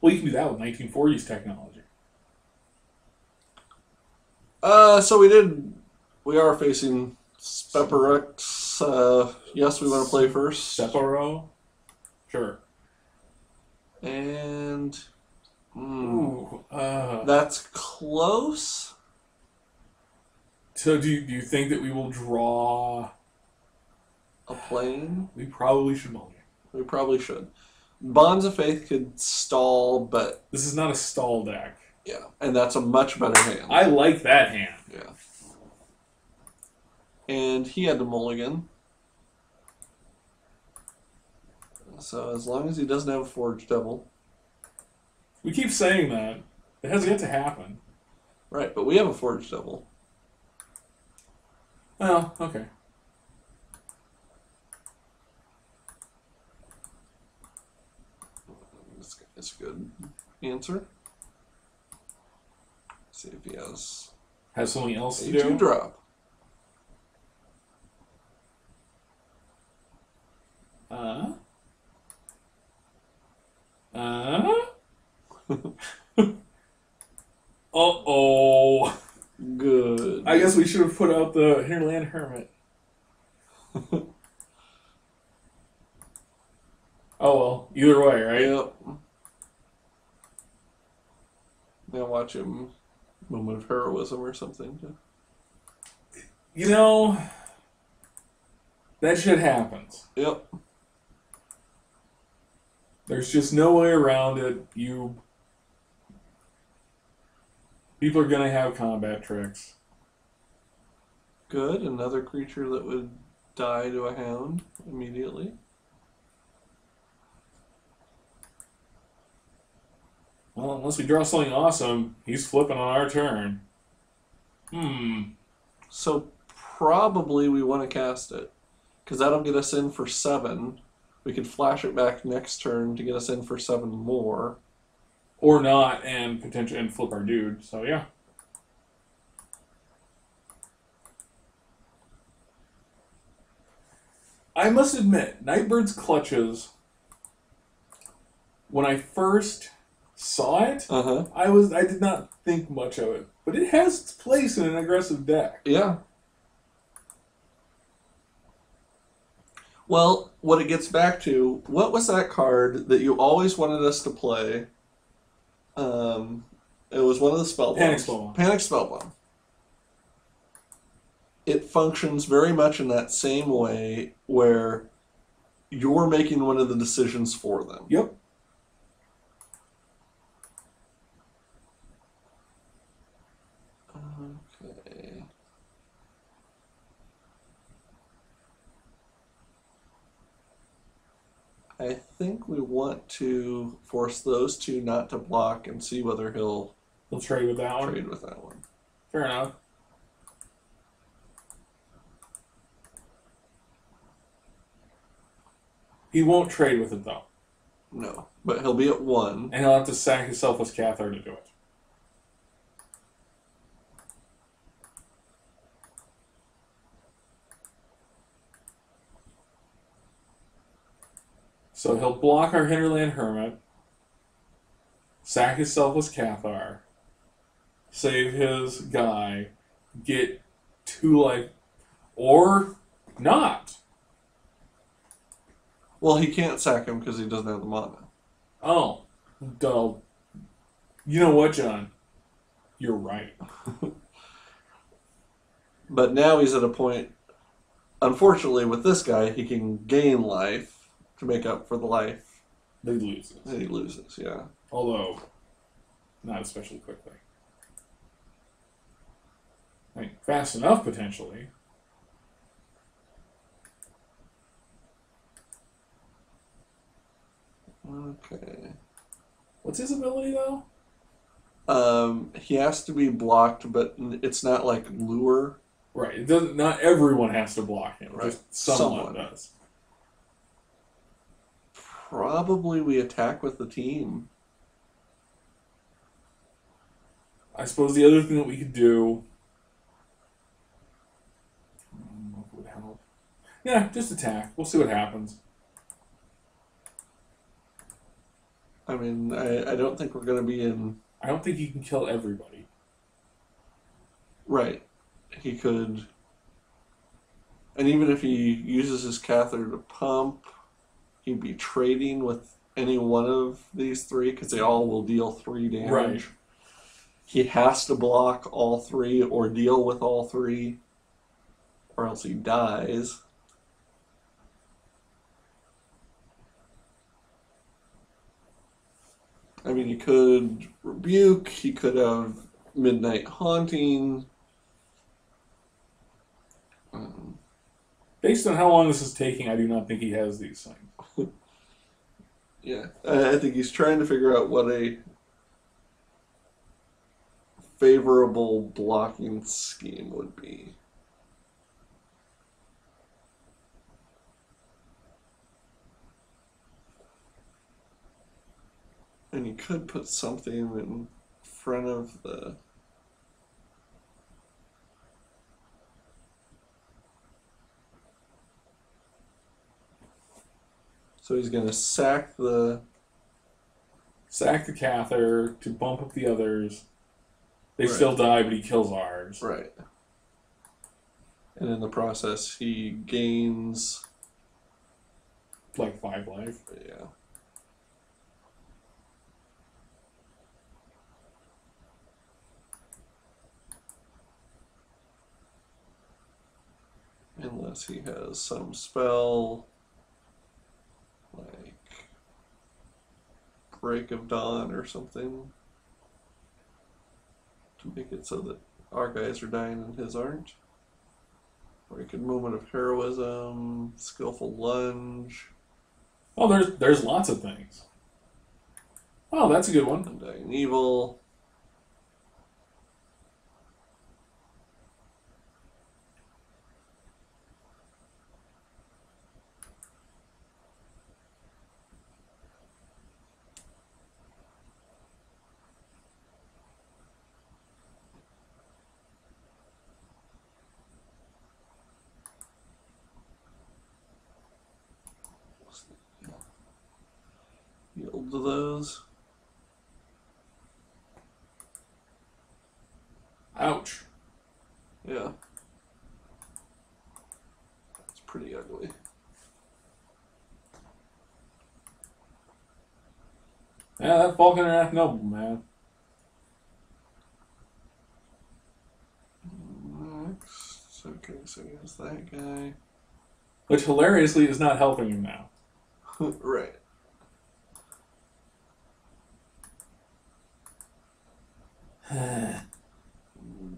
Well, you can do that with 1940s technology. So we are facing Speparex. Yes, we want to play first. Separo? Sure. And Ooh. that's close. So do you think that we will draw A plane? We probably should mulligan. We probably should. Bonds of Faith could stall, but This is not a stall deck. yeah, and that's a much better hand. I like that hand. Yeah. And he had to mulligan. So as long as he doesn't have a Forged Devil. We keep saying that. It has yet to happen. Right, but we have a Forged Devil. Oh, okay. That's a good answer. Let's see if he has Something else to a do? 2-drop. Uh-oh. Good. I guess we should have put out the Hinterland Hermit. Oh well, either way, right? Yep. Now watch him moment of heroism or something. You know, that shit happens. Yep. There's just no way around it. People are gonna have combat tricks. Good. Another creature that would die to a hound immediately. Well, unless we draw something awesome, he's flipping on our turn. So probably we want to cast it. Because that'll get us in for 7. We could flash it back next turn to get us in for 7 more. Or not, and potentially and flip our dude. So yeah. I must admit, Nightbird's Clutches, when I first saw it, I did not think much of it. But it has its place in an aggressive deck. Yeah. Well, what it gets back to, what was that card that you always wanted us to play? It was one of the spell Panic bombs. Spellbomb. Panic Spellbomb. It functions very much in that same way where you're making one of the decisions for them. Yep. Okay. I think we want to force those two not to block and see whether he'll trade with that one. trade with that one. Fair enough. He won't trade with it though. No, but he'll be at 1. And he'll have to sack his Selfless Cathar to do it. So he'll block our Hinterland Hermit, sack his Selfless Cathar, save his guy, get 2 life, or not. Well, he can't sack him because he doesn't have the mana. Oh, dull. You know what, John? You're right. But now he's at a point, unfortunately, with this guy, he can gain life to make up for the life They lose. that he loses, yeah. Although, not especially quickly. I mean, fast enough, potentially. Okay. What's his ability, though? He has to be blocked, but it's not like lure. Right. It doesn't. Not everyone has to block him. Right. Just someone does. Probably we attack with the team. I suppose the other thing that we could do... what would help? Yeah, just attack. We'll see what happens. I mean, I don't think we're going to be in... I don't think he can kill everybody. Right. He could... And even if he uses his catheter to pump, he'd be trading with any one of these three, because they all will deal 3 damage. Right. He has to block all 3 or deal with all 3, or else he dies. I mean, he could rebuke, he could have midnight haunting. Based on how long this is taking, I do not think he has these things. Yeah, I think he's trying to figure out what a favorable blocking scheme would be. And you could put something in front of the... So he's going to sack the catheter to bump up the others. They Right. still die, but he kills ours. Right. And in the process, he gains... Like 5 life. Yeah. Unless he has some spell like Break of Dawn or something to make it so that our guys are dying and his aren't. Or he could Moment of Heroism, Skillful Lunge. Oh, there's lots of things. Oh, that's a good one. Undying Evil. Yield to those. Ouch. Yeah. It's pretty ugly. Yeah, that Falconer Noble, man. Next. Okay, so here's that guy. Which hilariously is not helping him now. Right.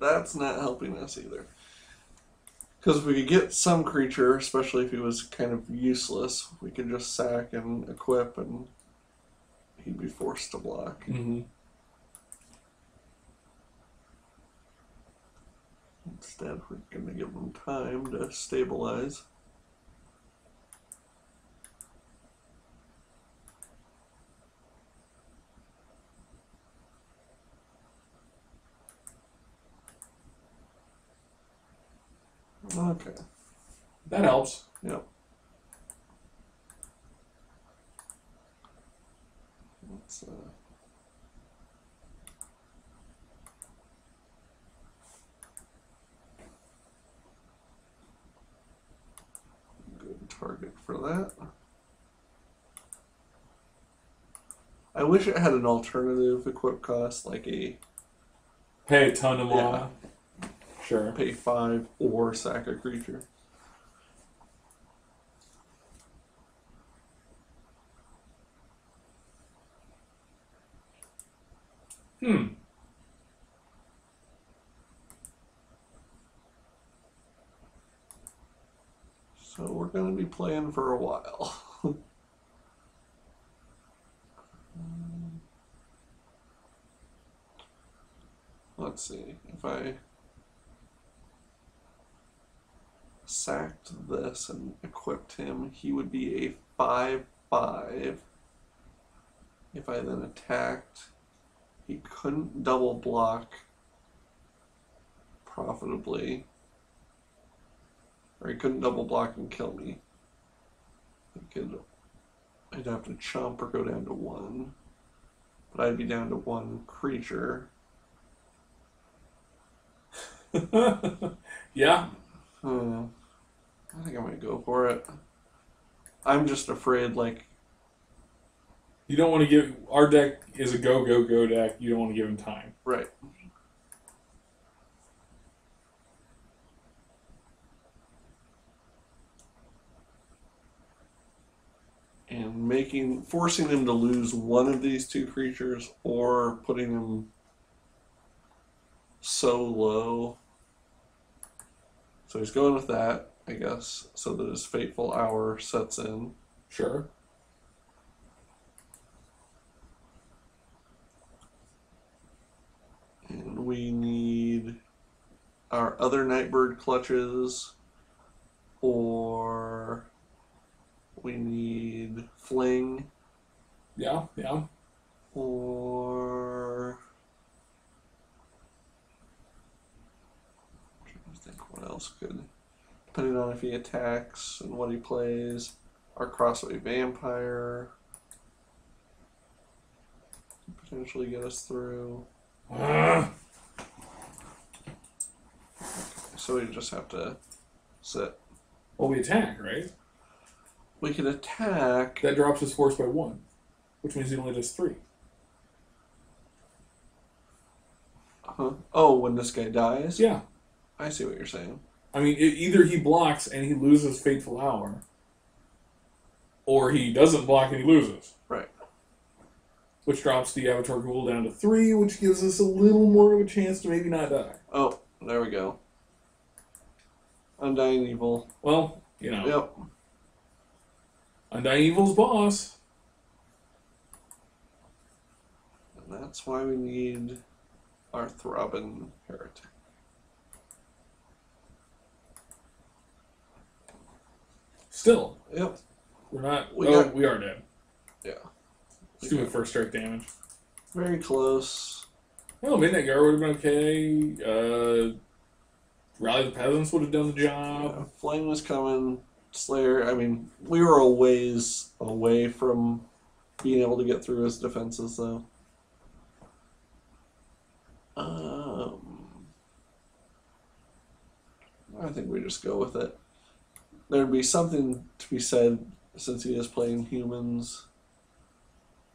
That's not helping us either. Because if we could get some creature, especially if he was kind of useless, we could just sack and equip and he'd be forced to block. Mm-hmm. Instead, we're going to give him time to stabilize. Okay. That helps. Yep. Let's, good target for that. I wish it had an alternative equip cost, like a Pay a ton of mana. Sure. pay 5 or sack a creature. So we're going to be playing for a while. Let's see, if I sacked this and equipped him, he would be a 5/5. If I then attacked, he couldn't double block profitably. Or he couldn't double block and kill me. I'd have to chomp or go down to 1. but I'd be down to one creature. Yeah. I think I'm going to go for it. I'm just afraid, like... You don't want to give... Our deck is a go deck. You don't want to give him time. Right. And forcing him to lose one of these two creatures or putting him so low. So he's going with that, I guess, so that his fateful hour sets in. Sure. And we need our other Nightbird clutches, or we need Fling. Yeah. Or... I'm trying to think what else could... Depending on if he attacks and what he plays. Our Crossway Vampire. Potentially get us through. So we just have to sit. Well, we attack, right? We can attack. That drops his force by 1, which means he only does 3. Huh? Oh, when this guy dies? Yeah. I see what you're saying. I mean, either he blocks and he loses Fateful Hour, or he doesn't block and he loses. Right. Which drops the Avatar Ghoul down to 3, which gives us a little more of a chance to maybe not die. Oh, there we go. Undying Evil. Well, you know. Yep. Undying Evil's boss. And that's why we need our Throbbing Heretic. Still. Yep. We're not... we are dead. Yeah. Let's do first strike damage. Very close. Well, Midnight Guard would have been okay. Rally the Peasants would have done the job. Yeah. Flame was coming. Slayer, I mean, we were a ways away from being able to get through his defenses, though. I think we just go with it. There'd be something to be said, since he is playing humans,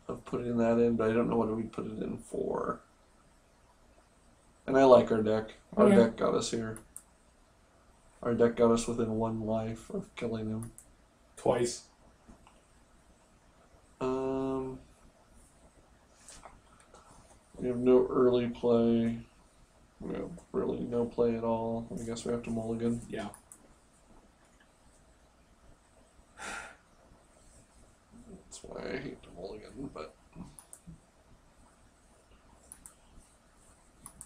of putting that in, but I don't know what we'd put it in for. And I like our deck. Our deck got us here. Our deck got us within 1 life of killing him. Twice. We have no early play. We have really no play at all. I guess we have to mulligan. Yeah. That's why I hate to mulligan, but...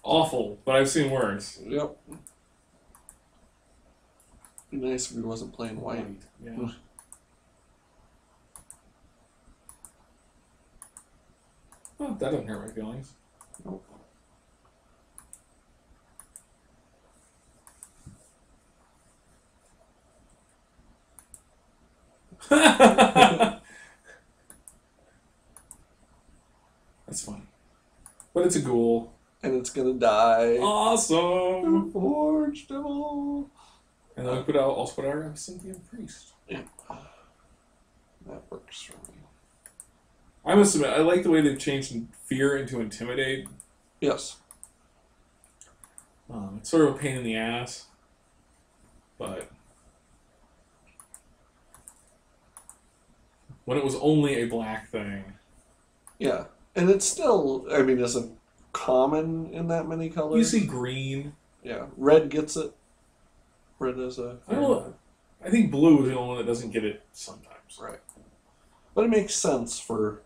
Awful, but I've seen worse. Yep. Be nice if he wasn't playing white. Yeah. Well, that doesn't hurt my feelings. Nope. That's funny. But it's a ghoul. And it's gonna die. Awesome! Forge Devil! And then we also put our Absinthian Priest. Yeah. That works for me. I must admit, I like the way they've changed Fear into Intimidate. Yes. It's sort of a pain in the ass. But... when it was only a black thing. Yeah. And it's still, I mean, isn't common in that many colors. You see green. Yeah. Red gets it. Red is a... I don't know. I think blue is the only one that doesn't get it sometimes. Right. But it makes sense for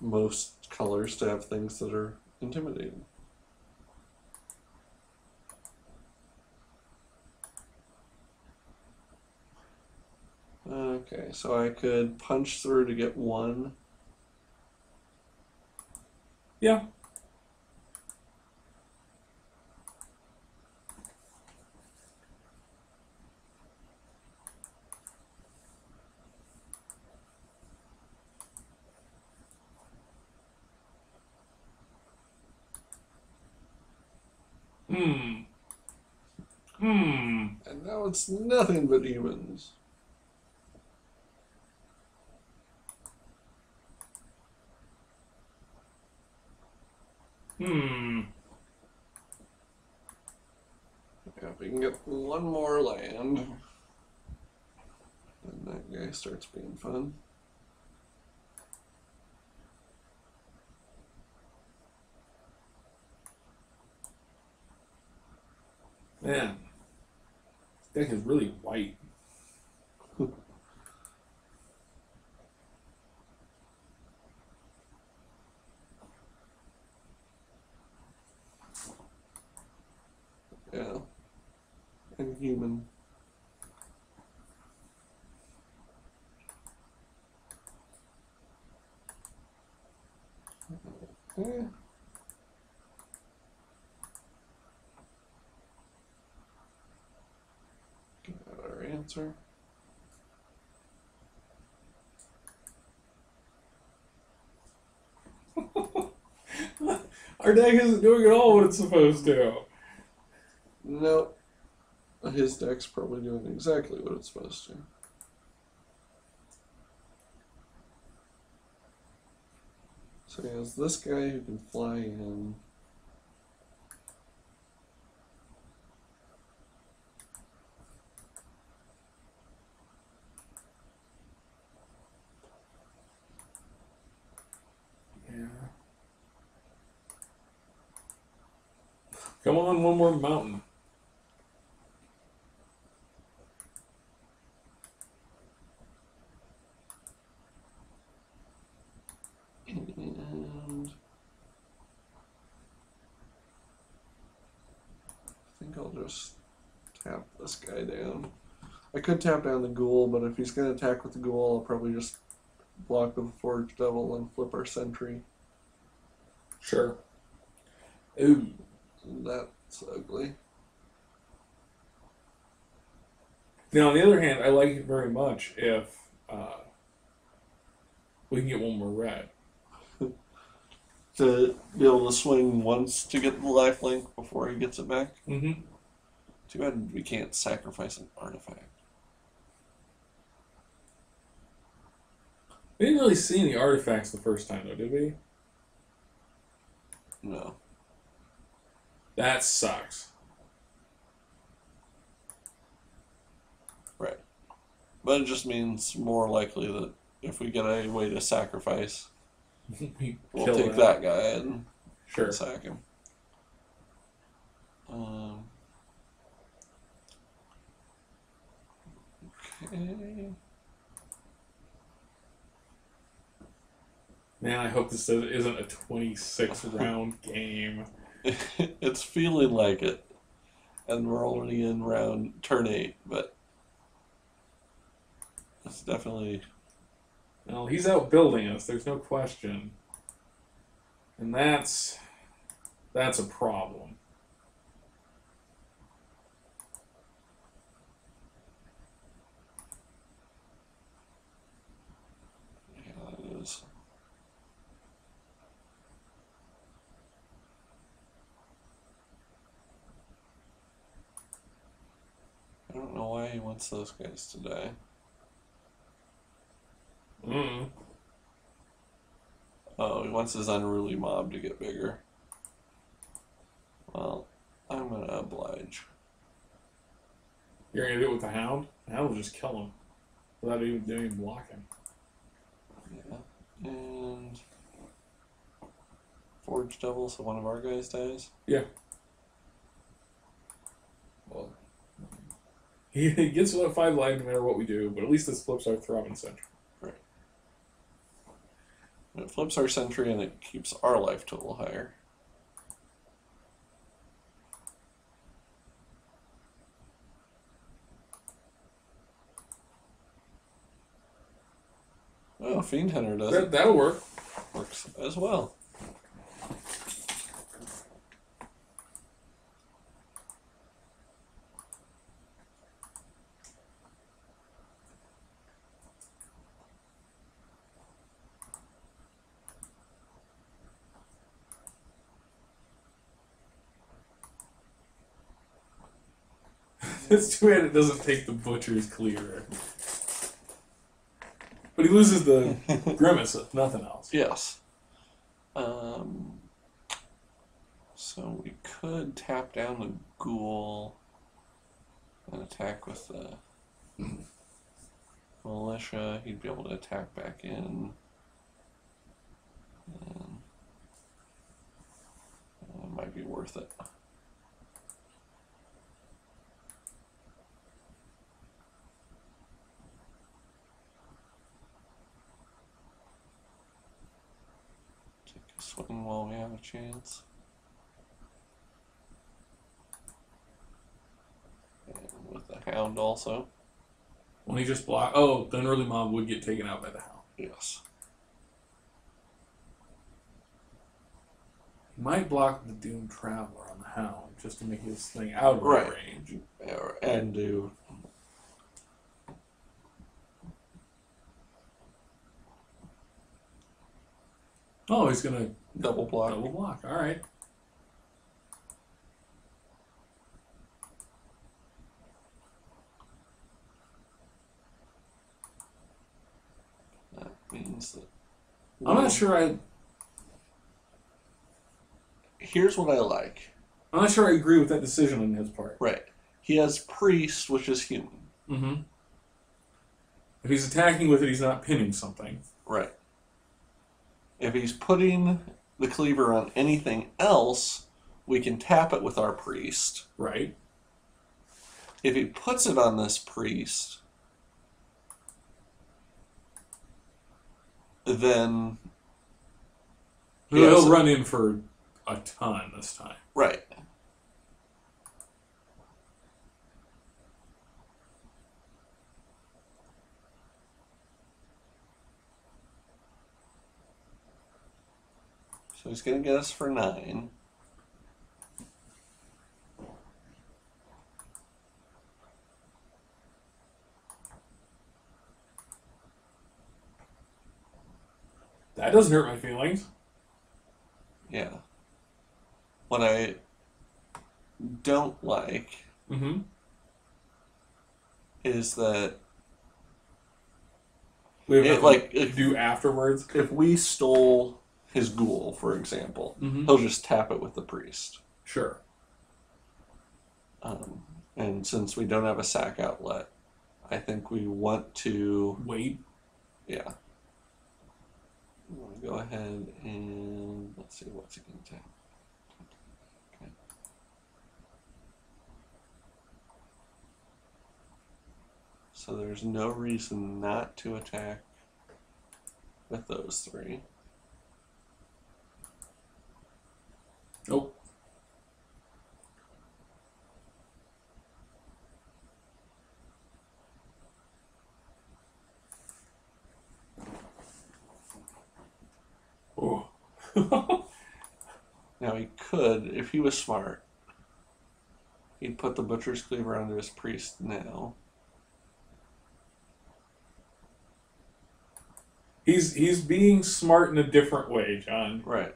most colors to have things that are intimidating. Okay, so I could punch through to get 1. Yeah. Hmm. Hmm. And now it's nothing but humans. Hmm. Yeah, if we can get one more land, then that guy starts being fun. Man, this deck is really white. Yeah. And human. Eh. Got our answer. Our deck isn't doing at all what it's supposed to. Nope. His deck's probably doing exactly what it's supposed to. So he has this guy who can fly in. Yeah. Come on, one more mountain. And I think I'll just tap this guy down. I could tap down the ghoul, but if he's going to attack with the ghoul, I'll probably just block with the Forge Devil and flip our sentry. Sure. Ooh. That's ugly. Now, on the other hand, I like it very much if we can get one more red. To be able to swing once to get the lifelink before he gets it back. Mm-hmm. Too bad we can't sacrifice an artifact. We didn't really see any artifacts the first time, though, did we? No. That sucks. Right. But it just means more likely that if we get a way to sacrifice, we'll take that guy and sure. sack him. Okay. Man, I hope this isn't a 26 round game. It's feeling like it. And we're already in turn 8, but it's definitely... Well, he's outbuilding us, there's no question. And that's a problem. Yeah, it is. I don't know why he wants those guys to die. Mm. Oh, he wants his unruly mob to get bigger. Well, I'm gonna oblige. You're gonna do it with the hound? The hound will just kill him without even doing blocking. Yeah. And Forge Devil, so one of our guys dies? Yeah. Well, he gets 5 life no matter what we do, but at least this flips our throbbing sentry. Right. It flips our sentry and it keeps our life total higher. Oh, Fiend Hunter does it. That'll work. Works as well. It's too bad it doesn't take the butcher's cleaver. But he loses the grimace, if nothing else. Yes. So we could tap down the ghoul and attack with the militia. He'd be able to attack back in. It might be worth it. Take a swing while we have a chance. And with the hound also. When he just block, oh, the unruly mob would get taken out by the hound. Yes. He might block the doomed traveler on the hound just to make his thing out of range. And do. Oh, he's gonna double block. Double block. All right. That means that. I'm not sure Here's what I like. I'm not sure I agree with that decision on his part. Right. He has priest, which is human. Mm-hmm. If he's attacking with it, he's not pinning something. Right. If he's putting the cleaver on anything else, we can tap it with our priest. Right. If he puts it on this priest, then he'll run in for a ton this time. Right. So he's going to get us for 9. That doesn't hurt my feelings. Yeah. What I don't like is that we have do afterwards. If we stole his ghoul, for example, he'll just tap it with the priest. Sure. And since we don't have a sack outlet, I think we want to wait. Yeah. We want to go ahead and let's see what's it going to take. Okay. So there's no reason not to attack with those 3. Nope. Oh. Now he could, if he was smart, he'd put the butcher's cleaver onto his priest now. He's being smart in a different way, John. Right.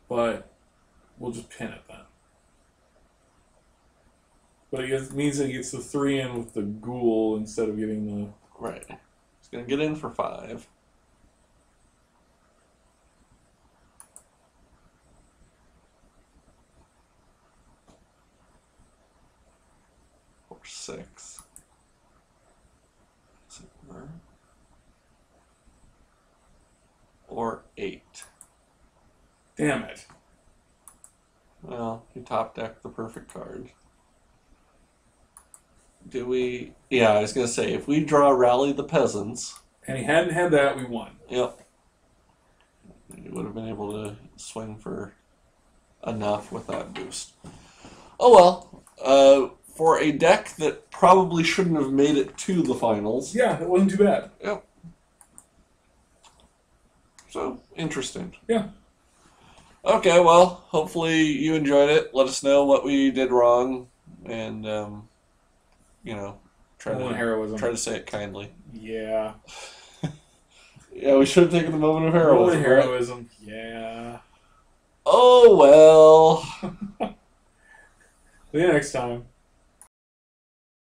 But we'll just pin it then. But it means that he gets the 3 in with the ghoul instead of getting the... Right. He's going to get in for 5. Or 6. Or 8. Damn it. Well, he top decked the perfect card. Do we... Yeah, I was going to say, if we draw Rally the Peasants... And he hadn't had that, we won. Yep. He would have been able to swing for enough with that boost. Oh well. For a deck that probably shouldn't have made it to the finals. Yeah, it wasn't too bad. Yep. So, interesting. Yeah. Okay, well, hopefully you enjoyed it. Let us know what we did wrong, and try to say it kindly. Yeah. Yeah, we should have taken the moment of heroism. Heroism. Right? Yeah. Oh well. See you next time.